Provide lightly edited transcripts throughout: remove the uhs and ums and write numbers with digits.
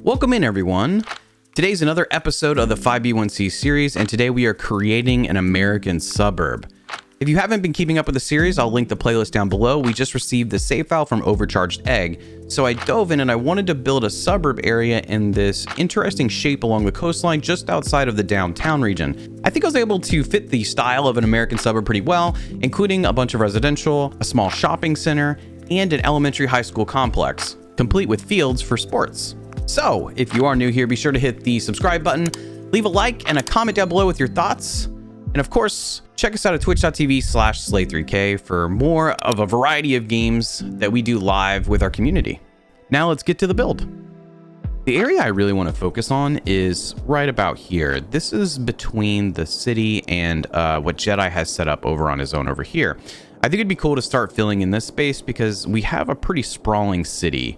Welcome in, everyone. Today's another episode of the 5B1C series, and today we are creating an American suburb. If you haven't been keeping up with the series, I'll link the playlist down below. We just received the save file from Overcharged Egg, so I dove in and I wanted to build a suburb area in this interesting shape along the coastline just outside of the downtown region. I think I was able to fit the style of an American suburb pretty well, including a bunch of residential, a small shopping center, and an elementary high school complex, complete with fields for sports. So, if you are new here, be sure to hit the subscribe button, leave a like and a comment down below with your thoughts. And of course, check us out at twitch.tv/slay3k for more of a variety of games that we do live with our community. Now let's get to the build. The area I really want to focus on is right about here. This is between the city and what Jedi has set up over on his own over here. I think it'd be cool to start filling in this space because we have a pretty sprawling city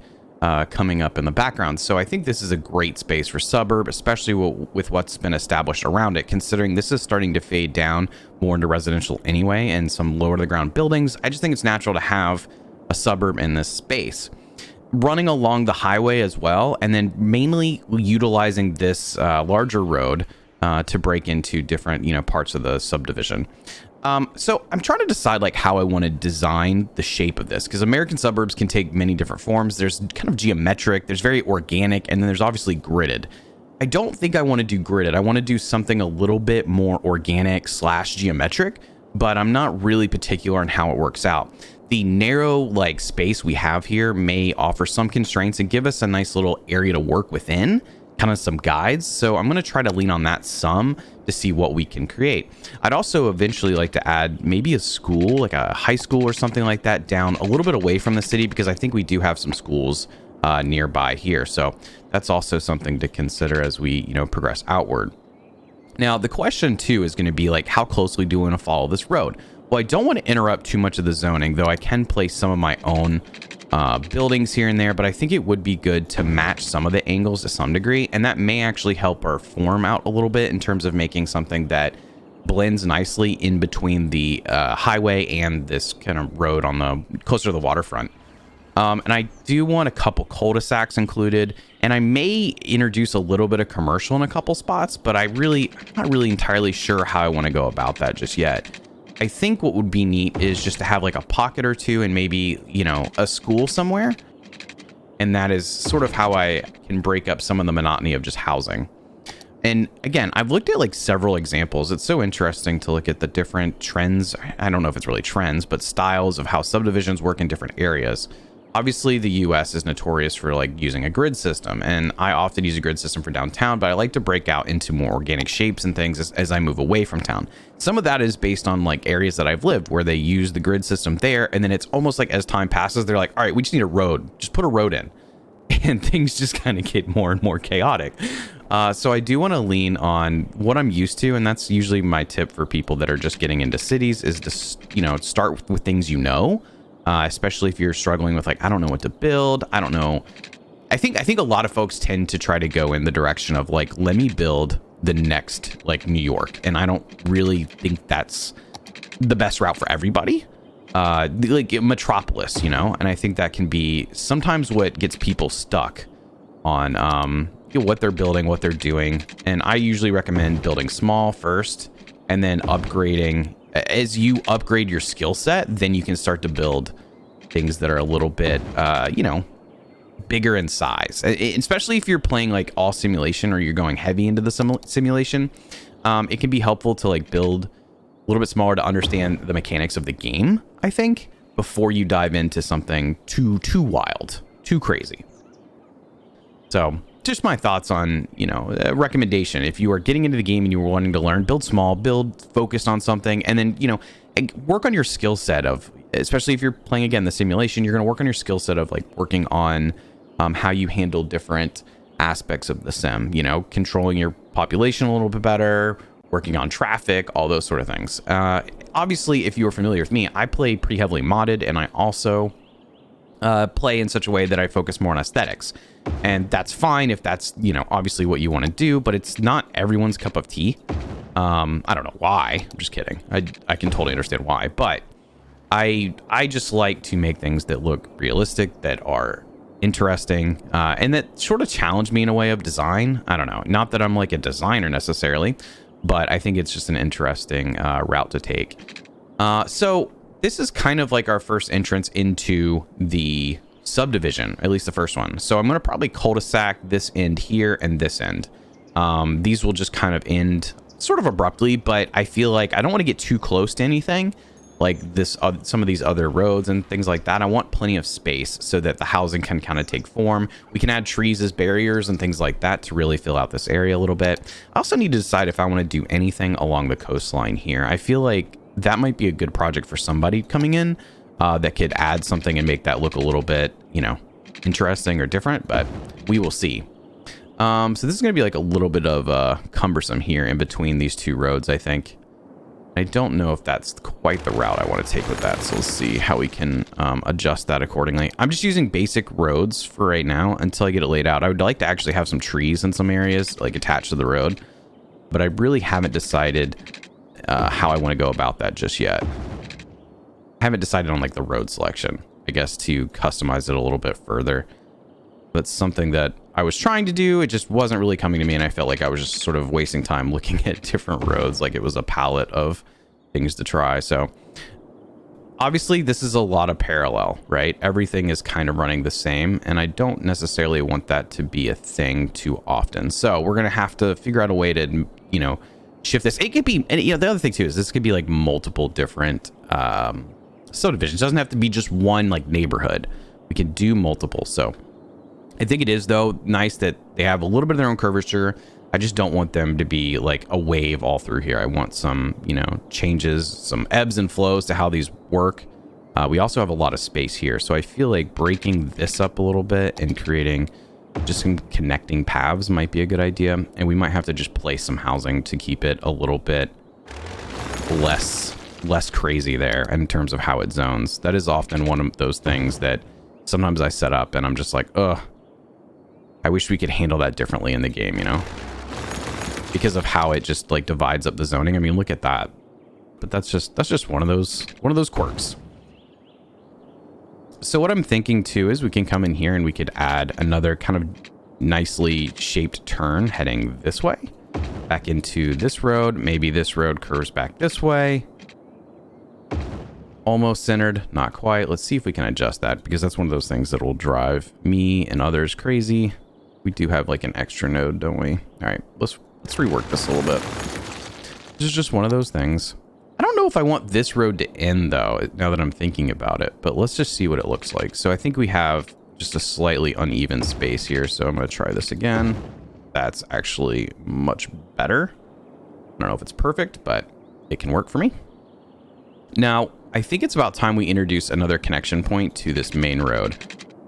coming up in the background. So I think this is a great space for suburb, especially with what's been established around it, considering this is starting to fade down more into residential anyway and some lower to the ground buildings. I just think it's natural to have a suburb in this space. Running along the highway as well, and then mainly utilizing this larger road to break into different, parts of the subdivision. So I'm trying to decide like how I want to design the shape of this, because American suburbs can take many different forms. There's kind of geometric, there's very organic, and then there's obviously gridded. I don't think I want to do gridded. I want to do something a little bit more organic / geometric, but I'm not really particular on how it works out. The narrow space we have here may offer some constraints and give us a nice little area to work within, kind of some guides. So I'm going to try to lean on that some to see what we can create. I'd also eventually like to add maybe a school, like a high school or something like that, down a little bit away from the city, because I think we do have some schools nearby here. So that's also something to consider as we, progress outward. Now, the question too is going to be how closely do we want to follow this road? Well, I don't want to interrupt too much of the zoning, though I can place some of my own buildings here and there, but I think it would be good to match some of the angles to some degree, and that may actually help our form out a little bit in terms of making something that blends nicely in between the highway and this kind of road on the closer to the waterfront. And I do want a couple cul-de-sacs included, and I may introduce a little bit of commercial in a couple spots, but I'm not really entirely sure how I want to go about that just yet. I think what would be neat is just to have a pocket or two and maybe, a school somewhere. And that is sort of how I can break up some of the monotony of just housing. And again, I've looked at several examples. It's so interesting to look at the different trends. I don't know if it's really trends, but styles of how subdivisions work in different areas. Obviously, the US is notorious for using a grid system, and I often use a grid system for downtown, but I like to break out into more organic shapes and things as I move away from town. Some of that is based on areas that I've lived where they use the grid system there, and then it's almost as time passes, they're like, all right, we just need a road. Just put a road in. And things just kind of get more and more chaotic. So I do want to lean on what I'm used to, and that's usually my tip for people that are just getting into cities is to, start with things especially if you're struggling with I don't know what to build. I don't know. I think a lot of folks tend to try to go in the direction of let me build the next New York, and I don't really think that's the best route for everybody. Metropolis, and I think that can be sometimes what gets people stuck on what they're building, what they're doing. And I usually recommend building small first and then upgrading. As you upgrade your skill set, then you can start to build things that are a little bit, bigger in size. Especially if you're playing all simulation or you're going heavy into the simulation, it can be helpful to build a little bit smaller to understand the mechanics of the game, I think, before you dive into something too wild, too crazy. So just my thoughts on, a recommendation. If you are getting into the game and you were wanting to learn, build small, build focused on something, and then, work on your skill set of, especially if you're playing, again, the simulation, you're going to work on your skill set of working on how you handle different aspects of the sim, controlling your population a little bit better, working on traffic, all those sort of things. Obviously, if you are familiar with me, I play pretty heavily modded, and I also play in such a way that I focus more on aesthetics. And that's fine if that's, obviously what you want to do, but it's not everyone's cup of tea. I don't know why. I'm just kidding. I can totally understand why, but I just like to make things that look realistic, that are interesting, and that sort of challenged me in a way of design. I don't know, not that I'm like a designer necessarily, but I think it's just an interesting route to take. So this is kind of like our first entrance into the subdivision, at least the first one. So I'm going to probably cul-de-sac this end here and this end. These will just kind of end sort of abruptly, but I feel like I don't want to get too close to anything like this, some of these other roads and things like that. I want plenty of space so that the housing can kind of take form. We can add trees as barriers and things like that to really fill out this area a little bit. I also need to decide if I want to do anything along the coastline here. I feel like that might be a good project for somebody coming in that could add something and make that look a little bit, you know, interesting or different, but we will see. So this is going to be like a little bit of cumbersome here in between these two roads, I think. I don't know if that's quite the route I want to take with that, so let's see how we can adjust that accordingly. I'm just using basic roads for right now until I get it laid out. I would like to actually have some trees in some areas, like attached to the road, but I really haven't decided how I want to go about that just yet. I haven't decided on like the road selection, I guess, to customize it a little bit further. That's something that I was trying to do. It just wasn't really coming to me, and I felt like I was just sort of wasting time looking at different roads, like it was a palette of things to try. So obviously this is a lot of parallel, right? Everything is kind of running the same, and I don't necessarily want that to be a thing too often. So we're going to have to figure out a way to, you know, shift this. It could be, and you know, the other thing too is this could be like multiple different subdivisions. It doesn't have to be just one like neighborhood. We can do multiple. So I think it is, though, nice that they have a little bit of their own curvature. I just don't want them to be like a wave all through here. I want some, you know, changes, some ebbs and flows to how these work. We also have a lot of space here, so I feel like breaking this up a little bit and creating just some connecting paths might be a good idea. And we might have to just place some housing to keep it a little bit less crazy there in terms of how it zones. That is often one of those things that sometimes I set up and I'm just like, ugh, I wish we could handle that differently in the game, you know, because of how it just like divides up the zoning. I mean, look at that. But that's just one of those quirks. So what I'm thinking too is we can come in here and we could add another kind of nicely shaped turn heading this way back into this road. Maybe this road curves back this way. Almost centered, not quite. Let's see if we can adjust that, because that's one of those things that will drive me and others crazy. We do have like an extra node, don't we? All right, let's rework this a little bit. This is just one of those things. I don't know if I want this road to end though, now that I'm thinking about it, but let's just see what it looks like. So I think we have just a slightly uneven space here. So I'm going to try this again. That's actually much better. I don't know if it's perfect, but it can work for me. Now, I think it's about time we introduce another connection point to this main road.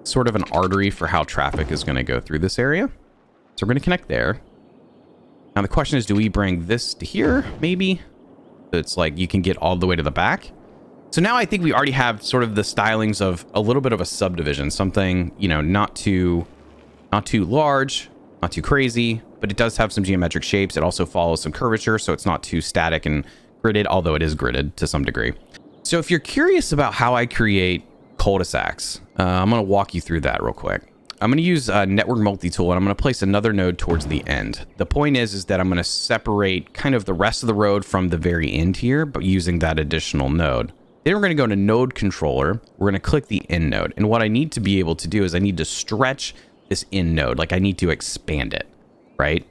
Sort of an artery for how traffic is going to go through this area. So we're going to connect there. Now the question is, do we bring this to here? Maybe. So it's like you can get all the way to the back. So now I think we already have sort of the stylings of a little bit of a subdivision. Something, you know, not too large, not too crazy, but it does have some geometric shapes. It also follows some curvature, so it's not too static and gridded, although it is gridded to some degree. So if you're curious about how I create cul-de-sacs, I'm going to walk you through that real quick. I'm going to use a network multi-tool, and I'm going to place another node towards the end. The point is that I'm going to separate kind of the rest of the road from the very end here, but using that additional node. Then we're going to go to node controller. We're going to click the end node. And what I need to be able to do is I need to stretch this end node. Like I need to expand it, right?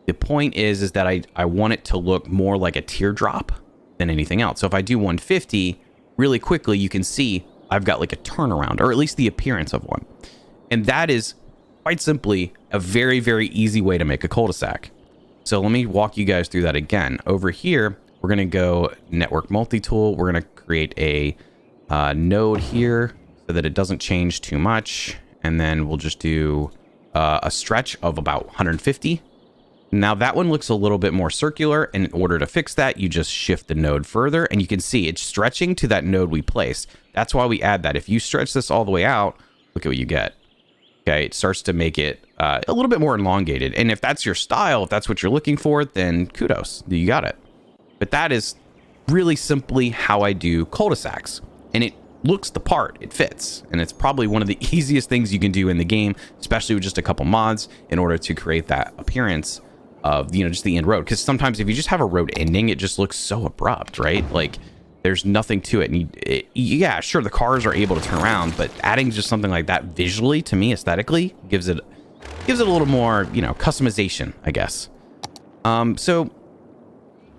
The point is that I want it to look more like a teardrop than anything else. So if I do 150 really quickly, you can see I've got like a turnaround, or at least the appearance of one. And that is quite simply a very, very easy way to make a cul-de-sac. So let me walk you guys through that again. Over here, we're going to go network multi-tool. We're going to create a node here so that it doesn't change too much. And then we'll just do a stretch of about 150. Now that one looks a little bit more circular, and in order to fix that, you just shift the node further, and you can see it's stretching to that node we placed. That's why we add that. If you stretch this all the way out, look at what you get. Okay, it starts to make it a little bit more elongated. And if that's your style, if that's what you're looking for, then kudos, you got it. But that is really simply how I do cul-de-sacs. And it looks the part. It fits. And it's probably one of the easiest things you can do in the game, especially with just a couple mods, in order to create that appearance of, you know, just the end road. Because sometimes if you just have a road ending, it just looks so abrupt, right? Like, there's nothing to it. And yeah, sure, the cars are able to turn around, but adding just something like that visually, to me, aesthetically, gives it a little more, you know, customization, I guess. So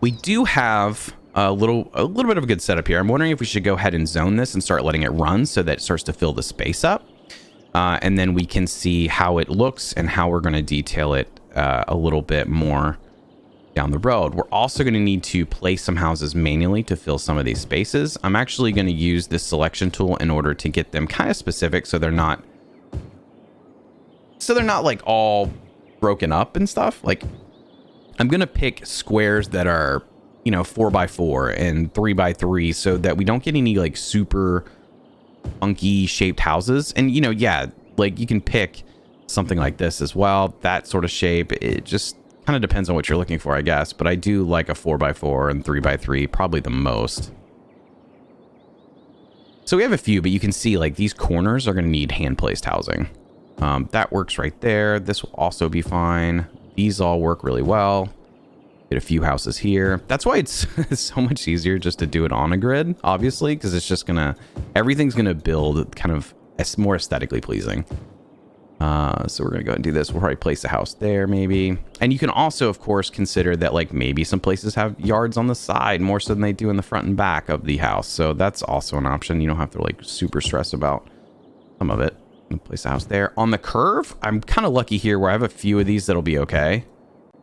we do have a little bit of a good setup here. I'm wondering if we should go ahead and zone this and start letting it run so that it starts to fill the space up. And then we can see how it looks and how we're going to detail it a little bit more down the road. We're also going to need to place some houses manually to fill some of these spaces. I'm actually going to use this selection tool in order to get them kind of specific so they're not like all broken up and stuff. Like, I'm going to pick squares that are, you know, 4x4 and 3x3 so that we don't get any like super funky shaped houses. And, you know, yeah, like you can pick something like this as well, that sort of shape. It just kind of depends on what you're looking for, I guess. But I do like a 4x4 and 3x3 probably the most. So we have a few, but you can see like these corners are going to need hand placed housing. That works right there. This will also be fine. These all work really well. Get a few houses here. That's why it's so much easier just to do it on a grid, obviously, because it's just gonna, everything's gonna build kind of more aesthetically pleasing. So we're gonna go ahead and do this. We'll probably place a house there maybe. And you can also, of course, consider that like maybe some places have yards on the side more so than they do in the front and back of the house. So that's also an option. You don't have to like super stress about some of it. Place a house there. On the curve, I'm kind of lucky here where I have a few of these that'll be okay.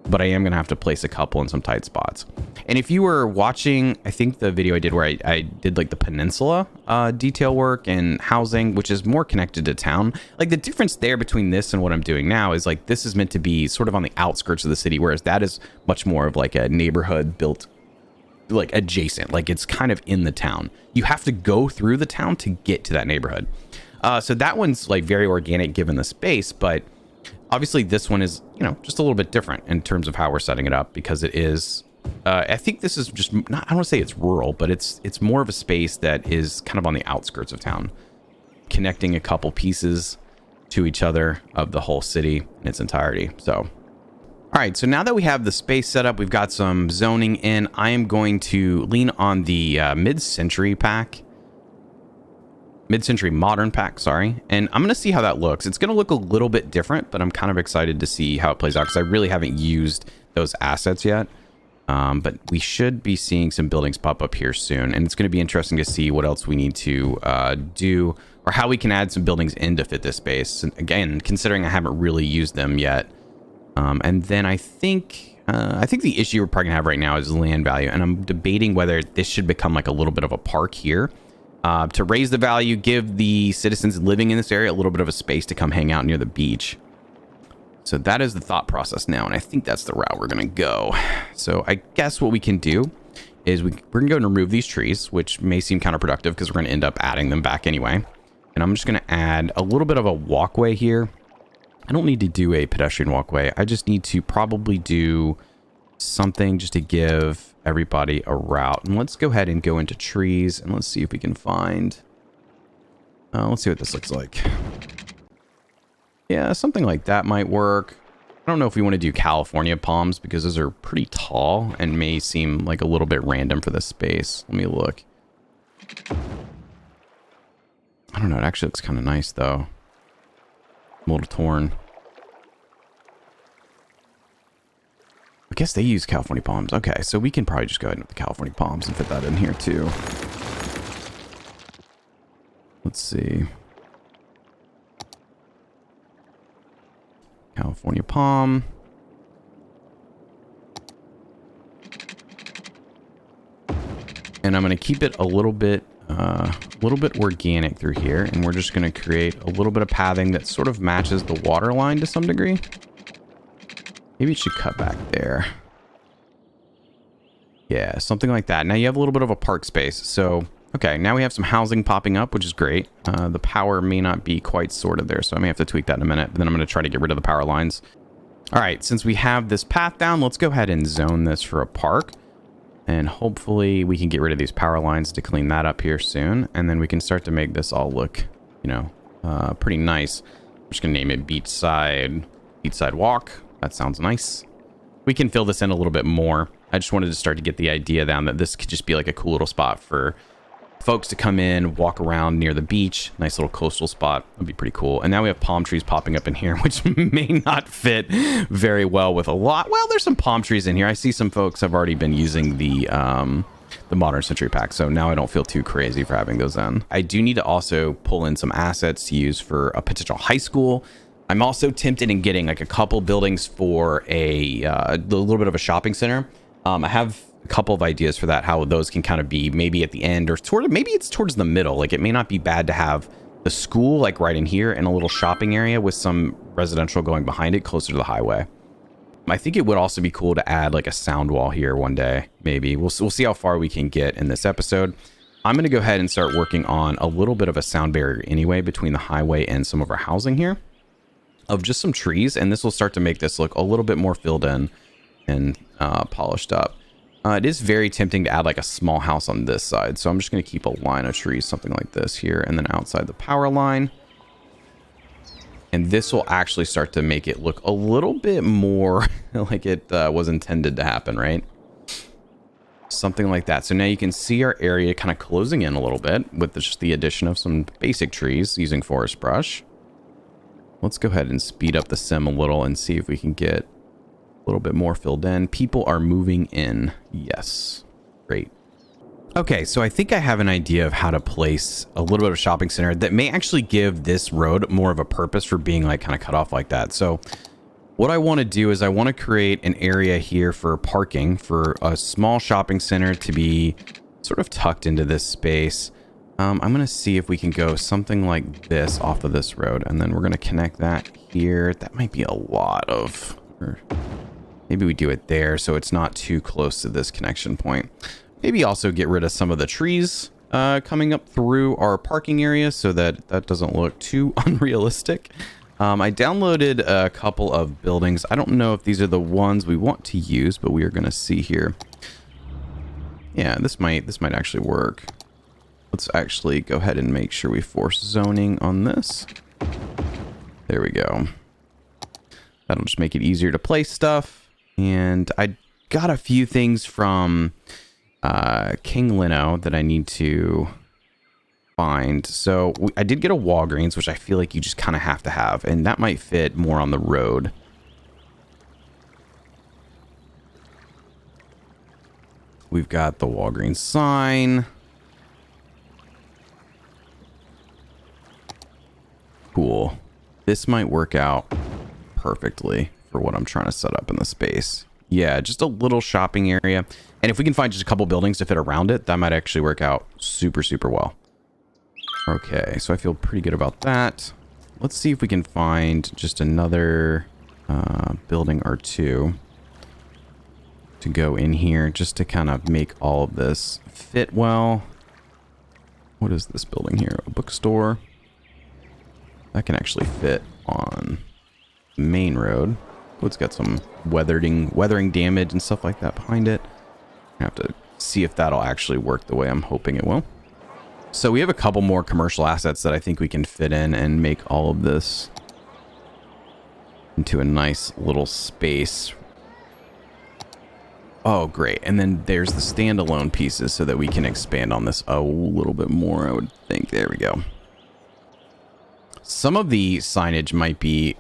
But I am going to have to place a couple in some tight spots. And if you were watching, I think the video I did where I did like the peninsula detail work and housing, which is more connected to town. Like the difference there between this and what I'm doing now is like this is meant to be sort of on the outskirts of the city, whereas that is much more of like a neighborhood built like adjacent. Like it's kind of in the town. You have to go through the town to get to that neighborhood. So that one's like very organic given the space, but obviously this one is, you know, just a little bit different in terms of how we're setting it up because it is, I think this is just not, I don't want to say it's rural, but it's more of a space that is kind of on the outskirts of town, connecting a couple pieces to each other of the whole city in its entirety. So, all right. So now that we have the space set up, we've got some zoning in, I am going to lean on the mid-century modern pack, sorry. And I'm going to see how that looks. It's going to look a little bit different, but I'm kind of excited to see how it plays out because I really haven't used those assets yet. But we should be seeing some buildings pop up here soon. And it's going to be interesting to see what else we need to do or how we can add some buildings in to fit this space. And again, considering I haven't really used them yet. And then I think the issue we're probably going to have right now is land value. And I'm debating whether this should become like a little bit of a park here. To raise the value, give the citizens living in this area a little bit of a space to come hang out near the beach. So that is the thought process now, and I think that's the route we're going to go. So I guess what we can do is we're going to go and remove these trees, which may seem counterproductive because we're going to end up adding them back anyway. And I'm just going to add a little bit of a walkway here. I don't need to do a pedestrian walkway. I just need to probably do something just to give everybody a route. And let's go ahead and go into trees and let's see if we can find let's see what this looks like. Yeah, something like that might work. I don't know if we want to do California palms because those are pretty tall and may seem like a little bit random for this space. Let me look. I don't know, it actually looks kind of nice though. I'm a little torn. I guess they use California palms. Okay, so we can probably just go ahead with the California palms and fit that in here too. Let's see. California palm. And I'm going to keep it a little bit organic through here. And we're just going to create a little bit of pathing that sort of matches the water line to some degree. Maybe it should cut back there. Yeah, something like that. Now you have a little bit of a park space. So, okay, now we have some housing popping up, which is great. The power may not be quite sorted there, so I may have to tweak that in a minute. But then I'm going to try to get rid of the power lines. All right, since we have this path down, let's go ahead and zone this for a park. And hopefully we can get rid of these power lines to clean that up here soon. And then we can start to make this all look, you know, pretty nice. I'm just going to name it Beachside Walk. That sounds nice. We can fill this in a little bit more. I just wanted to start to get the idea down that this could just be like a cool little spot for folks to come in, walk around near the beach. Nice little coastal spot. That'd be pretty cool. And now we have palm trees popping up in here, which may not fit very well with a lot. Well, there's some palm trees in here. I see some folks have already been using the Modern Century Pack, so now I don't feel too crazy for having those in. I do need to also pull in some assets to use for a potential high school. I'm also tempted in getting like a couple buildings for a little bit of a shopping center. I have a couple of ideas for that, how those can kind of be maybe at the end or maybe it's towards the middle. Like it may not be bad to have the school like right in here and a little shopping area with some residential going behind it closer to the highway. I think it would also be cool to add like a sound wall here one day. Maybe we'll see how far we can get in this episode. I'm going to go ahead and start working on a little bit of a sound barrier anyway between the highway and some of our housing here of just some trees. And this will start to make this look a little bit more filled in and polished up. It is very tempting to add like a small house on this side. So I'm just going to keep a line of trees, something like this here, and then outside the power line. And this will actually start to make it look a little bit more like it was intended to happen, right? Something like that. So now you can see our area kind of closing in a little bit with just the addition of some basic trees using forest brush. Let's go ahead and speed up the sim a little and see if we can get a little bit more filled in. People are moving in. Yes. Great. Okay, so I think I have an idea of how to place a little bit of a shopping center that may actually give this road more of a purpose for being like kind of cut off like that. So what I want to do is I want to create an area here for parking for a small shopping center to be sort of tucked into this space. I'm going to see if we can go something like this off of this road, and then we're going to connect that here. That might be a lot of, or maybe we do it there so it's not too close to this connection point. Maybe also get rid of some of the trees coming up through our parking area so that that doesn't look too unrealistic. I downloaded a couple of buildings. I don't know if these are the ones we want to use, but we are going to see here. Yeah, this might actually work. Let's actually go ahead and make sure we force zoning on this. There we go. That'll just make it easier to place stuff. And I got a few things from King Lino that I need to find. So I did get a Walgreens, which I feel like you just kind of have to have, and that might fit more on the road. We've got the Walgreens sign. Cool. This might work out perfectly for what I'm trying to set up in the space. Yeah, just a little shopping area. And if we can find just a couple buildings to fit around it, that might actually work out super, super well. Okay, so I feel pretty good about that. Let's see if we can find just another building or two to go in here just to kind of make all of this fit well. What is this building here? A bookstore. That can actually fit on the main road. Oh, it's got some weathering damage and stuff like that behind it. I have to see if that'll actually work the way I'm hoping it will. So we have a couple more commercial assets that I think we can fit in and make all of this into a nice little space. Oh, great. And then there's the standalone pieces so that we can expand on this a little bit more, I would think. There we go. Some of the signage might be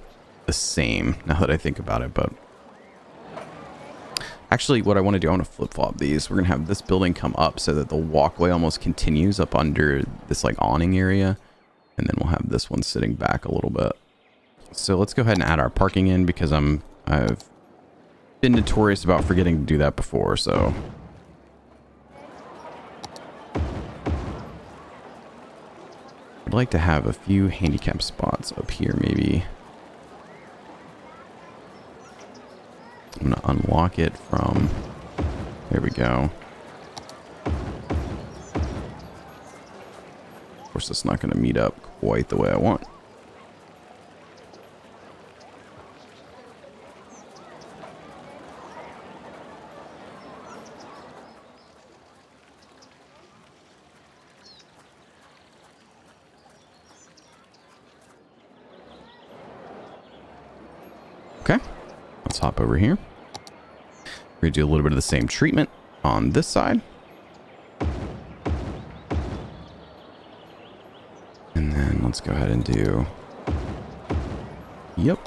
the same now that I think about it, but actually what I want to do, I want to flip-flop these. We're going to have this building come up so that the walkway almost continues up under this like awning area. And then we'll have this one sitting back a little bit. So let's go ahead and add our parking in because I've been notorious about forgetting to do that before, so. I'd like to have a few handicap spots up here, maybe. I'm going to unlock it from... There we go. Of course, it's not going to meet up quite the way I want. Okay, let's hop over here. We're gonna do a little bit of the same treatment on this side. And then let's go ahead and do... Yep.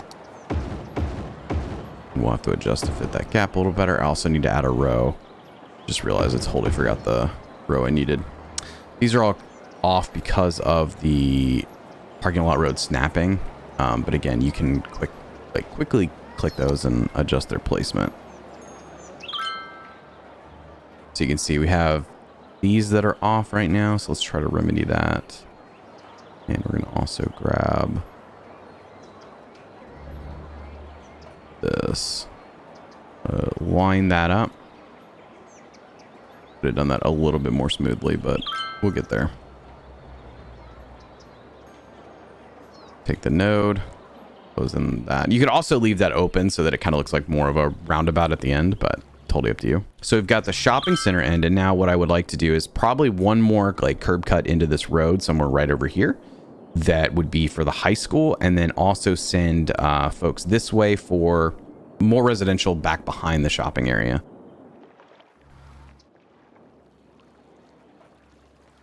We'll have to adjust to fit that gap a little better. I also need to add a row. Just realized I totally forgot the row I needed. These are all off because of the parking lot road snapping. But again, you can quickly click those and adjust their placement. So you can see we have these that are off right now. So let's try to remedy that. And we're going to also grab this. Line that up. Could have done that a little bit more smoothly, but we'll get there. Take the node. Close in that. You could also leave that open so that it kind of looks like more of a roundabout at the end, but totally up to you. So we've got the shopping center end, and now what I would like to do is probably one more like curb cut into this road somewhere right over here. That would be for the high school, and then also send folks this way for more residential back behind the shopping area.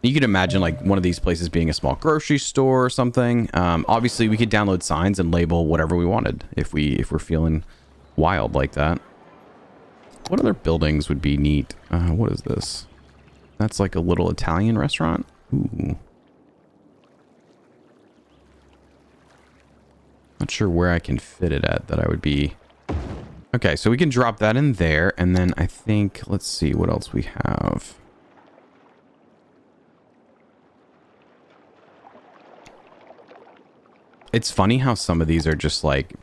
You could imagine like one of these places being a small grocery store or something. Obviously, we could download signs and label whatever we wanted if we're feeling wild like that. What other buildings would be neat? What is this? That's like a little Italian restaurant. Ooh. Not sure where I can fit it at that I would be. Okay, so we can drop that in there, and then I think, let's see what else we have. It's funny how some of these are just like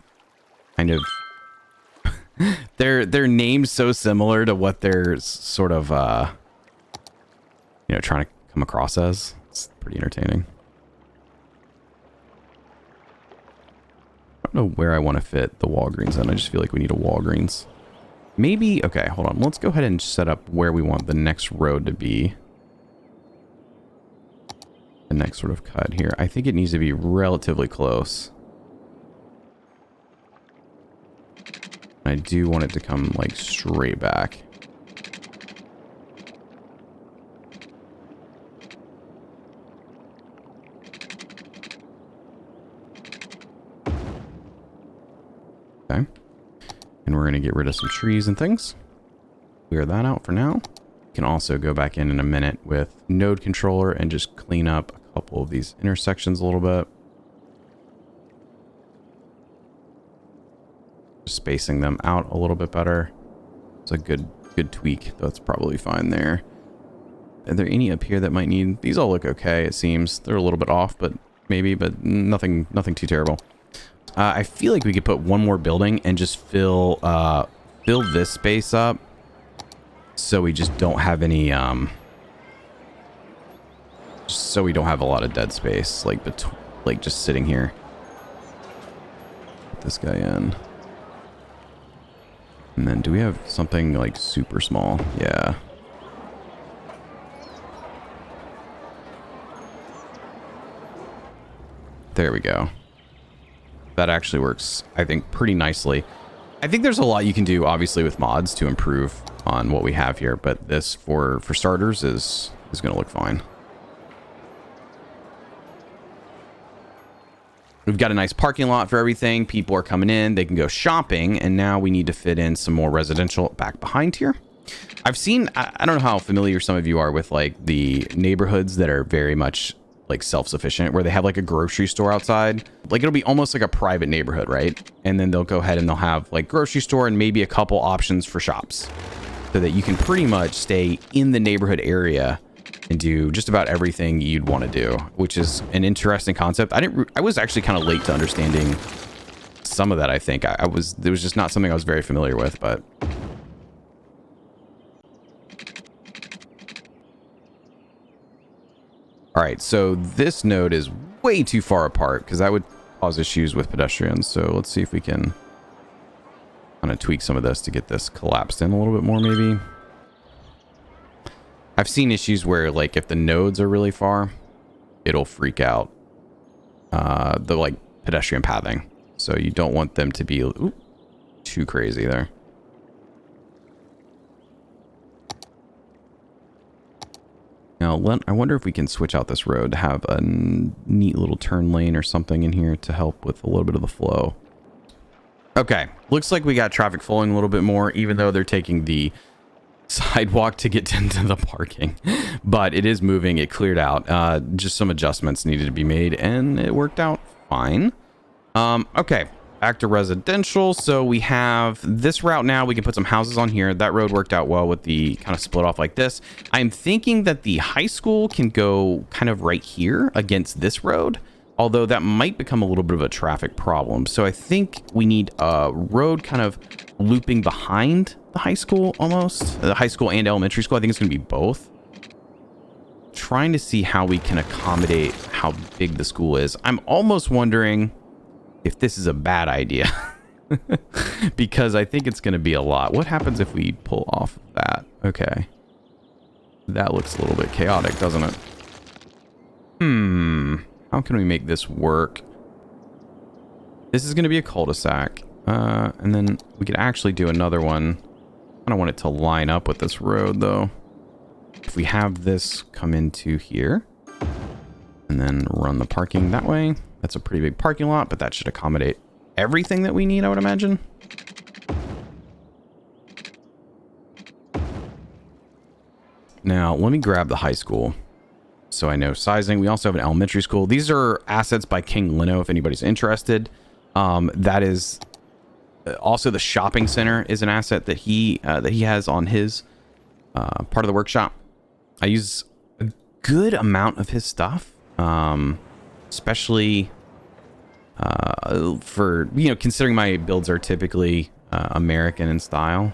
kind of they're named so similar to what they're sort of trying to come across as. It's pretty entertaining. I don't know where I want to fit the Walgreens in. I just feel like we need a Walgreens. Maybe, okay, hold on. Let's go ahead and set up where we want the next road to be. The next sort of cut here. I think it needs to be relatively close. I do want it to come like straight back. Okay. And we're going to get rid of some trees and things. Clear that out for now. We can also go back in a minute with node controller and just clean up a couple of these intersections a little bit. Spacing them out a little bit better. It's a good tweak. That's probably fine there. Are there any up here that might need... These all look okay, it seems. They're a little bit off, but nothing too terrible. I feel like we could put one more building and just fill this space up, so we just don't have any so we don't have a lot of dead space, like just sitting here. Put this guy in, and then do we have something like super small? Yeah. There we go. That actually works, I think, pretty nicely. I think there's a lot you can do, obviously, with mods to improve on what we have here, but this, for starters, is going to look fine. We've got a nice parking lot for everything. People are coming in. They can go shopping, and now we need to fit in some more residential back behind here. I've seen, I don't know how familiar some of you are with, like, the neighborhoods that are very much... like self-sufficient, where they have like a grocery store outside. Like it'll be almost like a private neighborhood, right? And then they'll go ahead and they'll have like grocery store and maybe a couple options for shops, so that you can pretty much stay in the neighborhood area and do just about everything you'd want to do, which is an interesting concept. I was actually kind of late to understanding some of that. I think it was just not something I was very familiar with, but all right, so this node is way too far apart because that would cause issues with pedestrians. So let's see if we can kind of tweak some of this to get this collapsed in a little bit more, maybe. I've seen issues where, like, if the nodes are really far, it'll freak out the, like, pedestrian pathing. So you don't want them to be... Oop, too crazy there. Now, I wonder if we can switch out this road to have a neat little turn lane or something in here to help with a little bit of the flow. Okay, looks like we got traffic flowing a little bit more, even though they're taking the sidewalk to get into the parking. But it is moving, it cleared out. Just some adjustments needed to be made, and it worked out fine. Okay, back to residential. So we have this route now. We can put some houses on here. That road worked out well with the kind of split off like this. I'm thinking that the high school can go kind of right here against this road, although that might become a little bit of a traffic problem. So I think we need a road kind of looping behind the high school almost. The high school and elementary school. I think it's going to be both. Trying to see how we can accommodate how big the school is. I'm almost wondering if this is a bad idea. Because I think it's going to be a lot. What happens if we pull off of that? Okay. That looks a little bit chaotic, doesn't it? How can we make this work? This is going to be a cul-de-sac. And then we could actually do another one. I don't want it to line up with this road, though. If we have this come into here and then run the parking that way, that's a pretty big parking lot, but that should accommodate everything that we need, I would imagine. Now, let me grab the high school so I know sizing. We also have an elementary school. These are assets by King Lino, if anybody's interested. That is also the shopping center is an asset that he has on his part of the workshop. I use a good amount of his stuff, especially for, you know, considering my builds are typically American in style.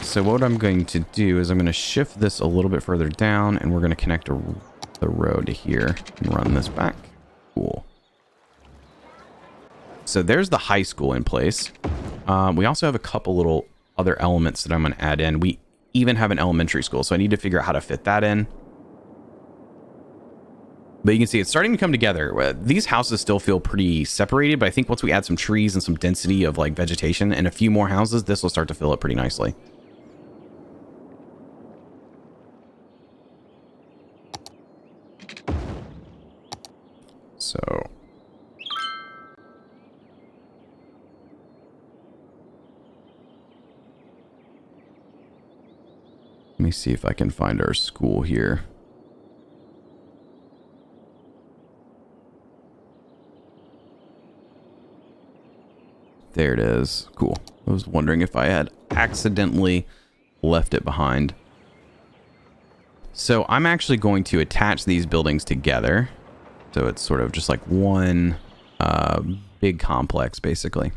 So what I'm going to do is I'm going to shift this a little bit further down, and we're going to connect the road to here and run this back. Cool. So there's the high school in place. We also have a couple little other elements that I'm going to add in. We even have an elementary school, so I need to figure out how to fit that in. But you can see it's starting to come together. These houses still feel pretty separated, but I think once we add some trees and some density of like vegetation and a few more houses, this will start to fill up pretty nicely. So let me see if I can find our school here. There it is. Cool. I was wondering if I had accidentally left it behind. So I'm actually going to attach these buildings together. So it's sort of just like one big complex, basically.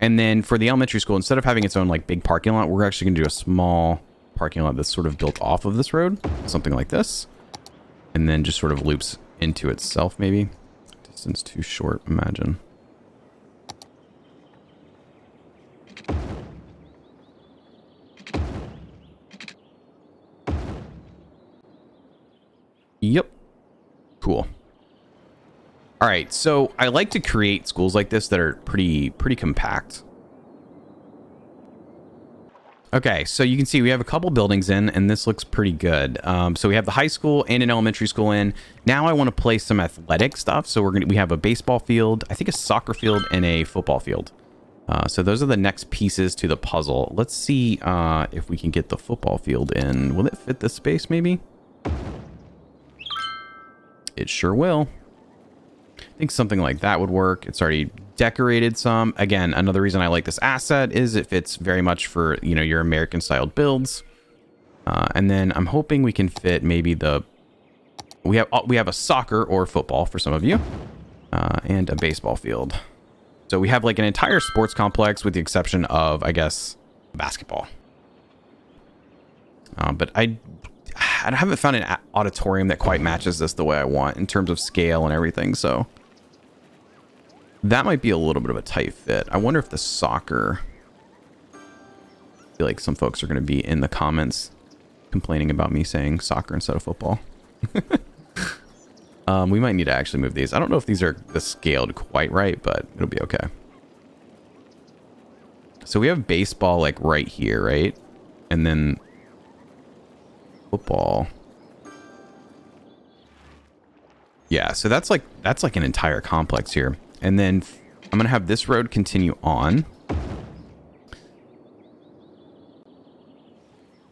And then for the elementary school, instead of having its own like big parking lot, we're actually going to do a small parking lot that's sort of built off of this road. Something like this. And then just sort of loops into itself, maybe. Distance too short, imagine. Yep. Cool. All right, so I like to create schools like this that are pretty compact. Okay, so you can see we have a couple buildings in, and this looks pretty good. So we have the high school and an elementary school in. Now I want to place some athletic stuff. So we have a baseball field, I think a soccer field, and a football field. So those are the next pieces to the puzzle. Let's see if we can get the football field in. Will it fit this space, maybe? It sure will. I think something like that would work. It's already decorated some. Again, another reason I like this asset is it fits very much for, you know, your American styled builds. And then I'm hoping we can fit maybe we have a soccer or football for some of you, and a baseball field. So we have like an entire sports complex with the exception of, I guess, basketball. But I haven't found an auditorium that quite matches this the way I want in terms of scale and everything. So that might be a little bit of a tight fit. I wonder if the soccer, I feel like some folks are going to be in the comments complaining about me saying soccer instead of football. We might need to actually move these. I don't know if these are scaled quite right, but it'll be okay. So we have baseball like right here, right? And then football. Yeah, so that's like an entire complex here. And then I'm gonna have this road continue on.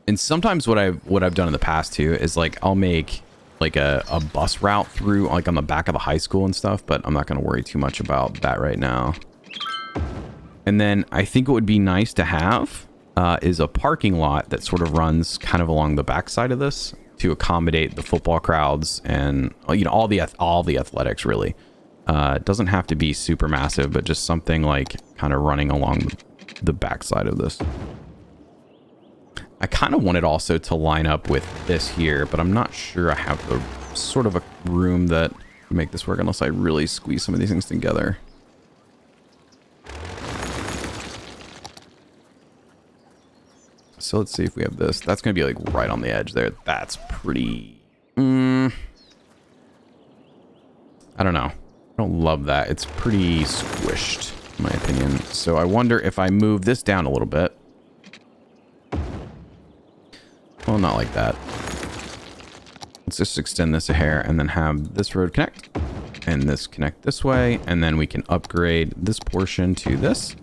And sometimes what I've done in the past too is like I'll make like a bus route through like on the back of the high school and stuff, but I'm not gonna worry too much about that right now. And then I think it would be nice to have is a parking lot that sort of runs kind of along the backside of this to accommodate the football crowds and, you know, all the athletics really. It doesn't have to be super massive, but just something like kind of running along the backside of this. I kind of want it also to line up with this here, but I'm not sure I have the sort of a room that would make this work unless I really squeeze some of these things together. So let's see if we have this. That's going to be like right on the edge there. That's pretty... I don't know. I don't love that. It's pretty squished, in my opinion. So I wonder if I move this down a little bit. Well, not like that. Let's just extend this a hair and then have this road connect. And this connect this way. And then we can upgrade this portion to this.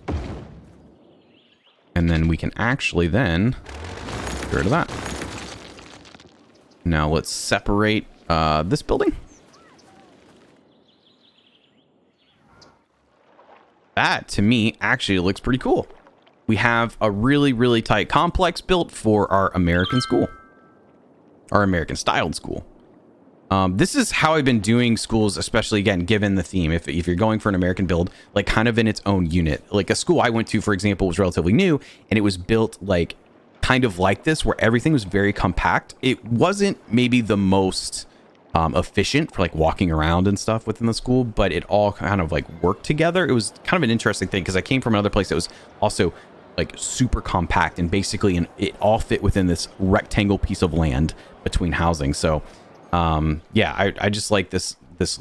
And then we can actually then get rid of that. Now let's separate this building. That, to me, actually looks pretty cool. We have a really, really tight complex built for our American school. Our American styled school. This is how I've been doing schools, especially, again, given the theme. If you're going for an American build, like kind of in its own unit. Like a school I went to, for example, was relatively new, and it was built like kind of like this, where everything was very compact. It wasn't maybe the most efficient for like walking around and stuff within the school, but it all kind of like worked together. It was kind of an interesting thing because I came from another place that was also like super compact, and basically it all fit within this rectangle piece of land between housing. So yeah, I just like this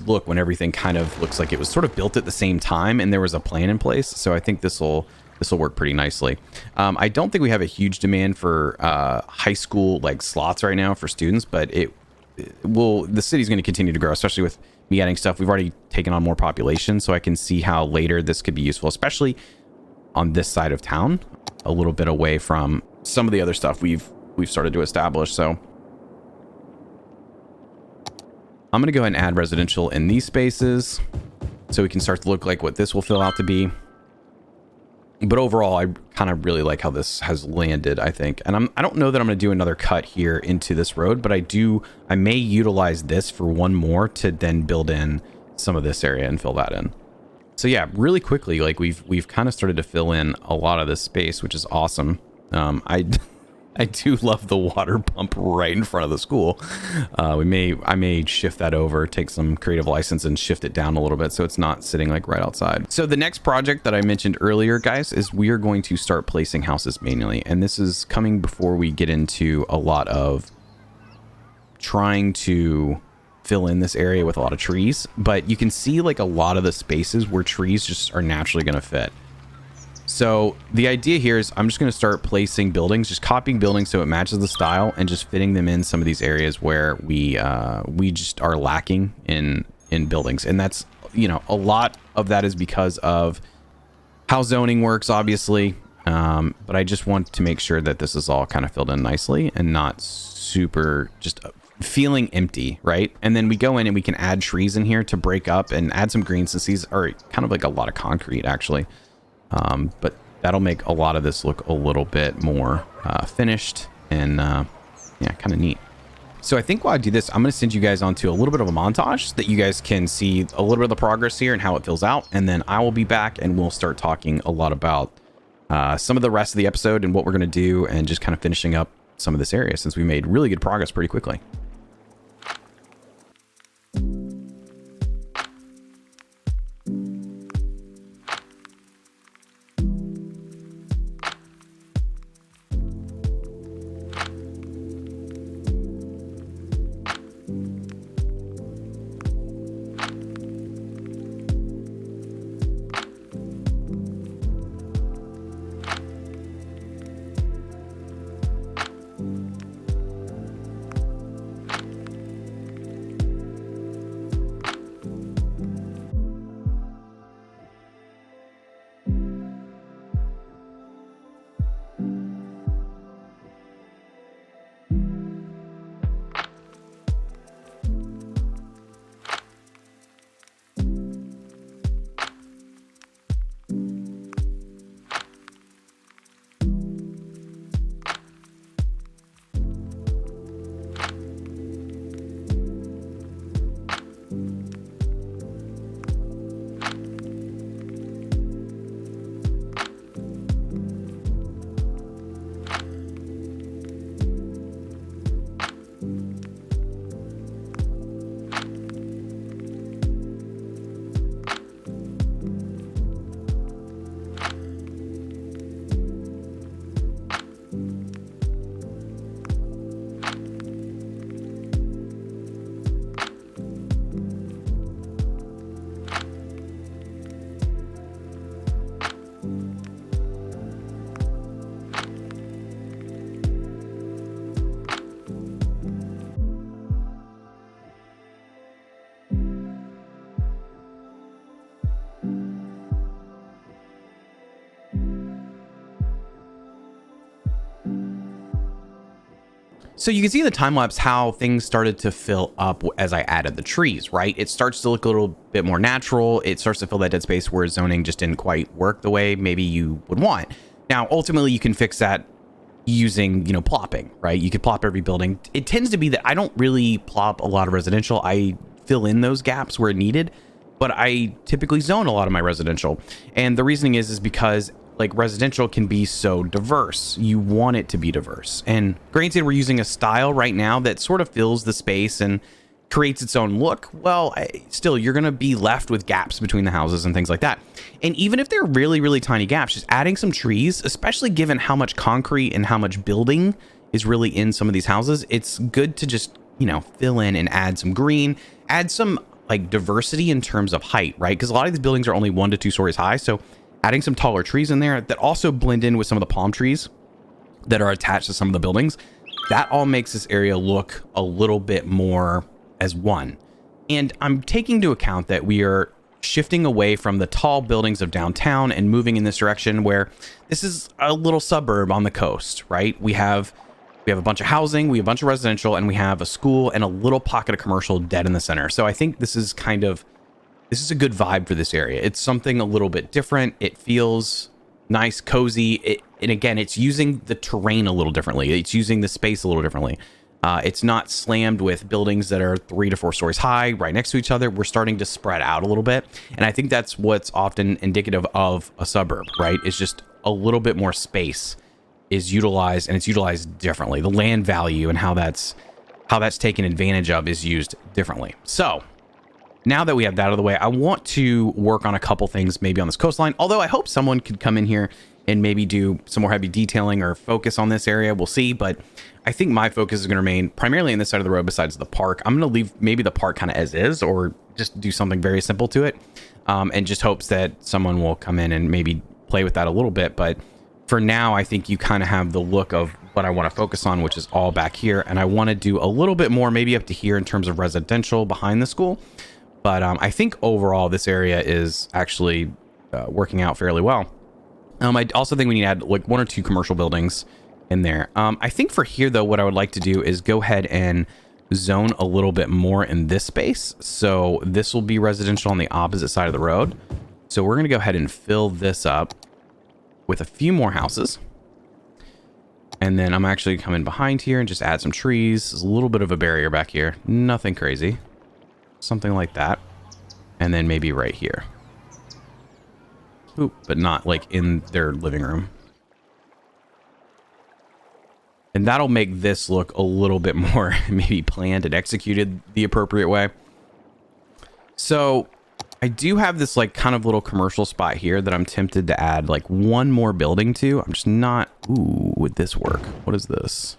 look when everything kind of looks like it was sort of built at the same time and there was a plan in place. So I think this will work pretty nicely. I don't think we have a huge demand for high school like slots right now for students, but the city's going to continue to grow, especially with me adding stuff. We've already taken on more population, so I can see how later this could be useful, especially on this side of town, a little bit away from some of the other stuff we've started to establish. So I'm going to go ahead and add residential in these spaces so we can start to look like what this will fill out to be. But overall, I kind of really like how this has landed, I think. And I don't know that I'm going to do another cut here into this road, but I may utilize this for one more to then build in some of this area and fill that in. So yeah, really quickly, like we've kind of started to fill in a lot of this space, which is awesome. I do love the water pump right in front of the school. I may shift that over, take some creative license and shift it down a little bit so it's not sitting like right outside. So the next project that I mentioned earlier, guys, is we are going to start placing houses manually. And this is coming before we get into a lot of trying to fill in this area with a lot of trees. But you can see like a lot of the spaces where trees just are naturally going to fit. So the idea here is I'm just going to start placing buildings, just copying buildings so it matches the style and just fitting them in some of these areas where we just are lacking in buildings. And that's, you know, a lot of that is because of how zoning works, obviously. But I just want to make sure that this is all kind of filled in nicely and not super just feeling empty, right? And then we go in and we can add trees in here to break up and add some green, since these are kind of like a lot of concrete actually. But that'll make a lot of this look a little bit more finished and yeah, kind of neat. So I think while I do this, I'm going to send you guys onto a little bit of a montage so that you guys can see a little bit of the progress here and how it fills out. And then I will be back and we'll start talking a lot about some of the rest of the episode and what we're going to do and just kind of finishing up some of this area, since we made really good progress pretty quickly. So you can see in the time lapse how things started to fill up as I added the trees, right? It starts to look a little bit more natural. It starts to fill that dead space where zoning just didn't quite work the way maybe you would want. Now, ultimately, you can fix that using, plopping, right? You could plop every building. It tends to be that I don't really plop a lot of residential. I fill in those gaps where needed, but I typically zone a lot of my residential. And the reasoning is because like residential can be so diverse. You want it to be diverse. And granted, we're using a style right now that sort of fills the space and creates its own look. Well, still, you're going to be left with gaps between the houses and things like that. And even if they're really, really tiny gaps, just adding some trees, especially given how much concrete and how much building is really in some of these houses, it's good to just, fill in and add some green, add some like diversity in terms of height, right? Because a lot of these buildings are only 1 to 2 stories high. So adding some taller trees in there that also blend in with some of the palm trees that are attached to some of the buildings, that all makes this area look a little bit more as one. And I'm taking into account that we are shifting away from the tall buildings of downtown and moving in this direction where this is a little suburb on the coast, right? We have a bunch of housing, we have a bunch of residential, and we have a school and a little pocket of commercial dead in the center. So I think this is a good vibe for this area. It's something a little bit different. It feels nice, cozy. And again, it's using the terrain a little differently. It's using the space a little differently. It's not slammed with buildings that are 3 to 4 stories high right next to each other. We're starting to spread out a little bit. And I think that's what's often indicative of a suburb, right? It's just a little bit more space is utilized, and it's utilized differently. The land value and how that's taken advantage of is used differently. So now that we have that out of the way, I want to work on a couple things maybe on this coastline, although I hope someone could come in here and maybe do some more heavy detailing or focus on this area. We'll see, but I think my focus is going to remain primarily on this side of the road besides the park. I'm going to leave maybe the park kind of as is, or just do something very simple to it, and just hopes that someone will come in and maybe play with that a little bit. But for now, I think you kind of have the look of what I want to focus on, which is all back here. And I want to do a little bit more, maybe up to here in terms of residential behind the school. But I think overall this area is actually working out fairly well. I also think we need to add like 1 or 2 commercial buildings in there. I think for here, though, what I would like to do is go ahead and zone a little bit more in this space. So this will be residential on the opposite side of the road. So we're going to go ahead and fill this up with a few more houses. And then I'm actually coming behind here and just add some trees. There's a little bit of a barrier back here. Nothing crazy. Something like that. And then maybe right here. Ooh, but not like in their living room. And that'll make this look a little bit more maybe planned and executed the appropriate way. So I do have this like kind of little commercial spot here that I'm tempted to add like 1 more building to. I'm just not... Ooh, would this work? What is this?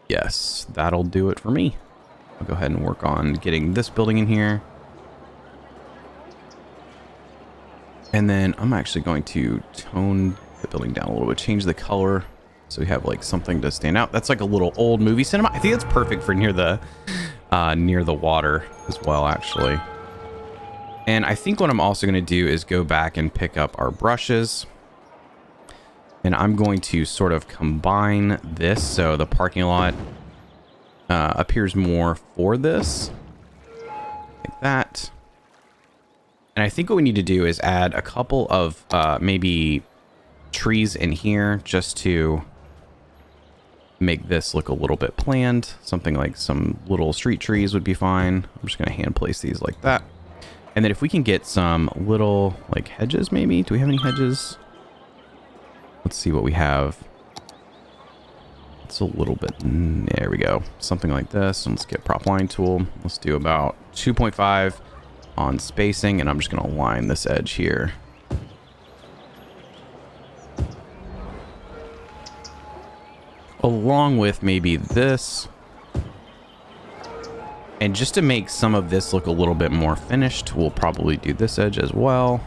Yes, that'll do it for me. I'll go ahead and work on getting this building in here. And then I'm actually going to tone the building down a little bit, change the color so we have like something to stand out. That's like a little old movie cinema. I think that's perfect for near the water as well, actually. And I think what I'm also going to do is go back and pick up our brushes. And I'm going to sort of combine this so the parking lot appears more for this. Like that. And I think what we need to do is add a couple of maybe trees in here just to make this look a little bit planned. Something like some little street trees would be fine. I'm just going to hand place these like that. And then if we can get some little like hedges, maybe. Do we have any hedges? Let's see what we have. It's a little bit. There we go. Something like this. And let's get prop line tool. Let's do about 2.5 on spacing. And I'm just going to line this edge here. Along with maybe this. And just to make some of this look a little bit more finished, we'll probably do this edge as well.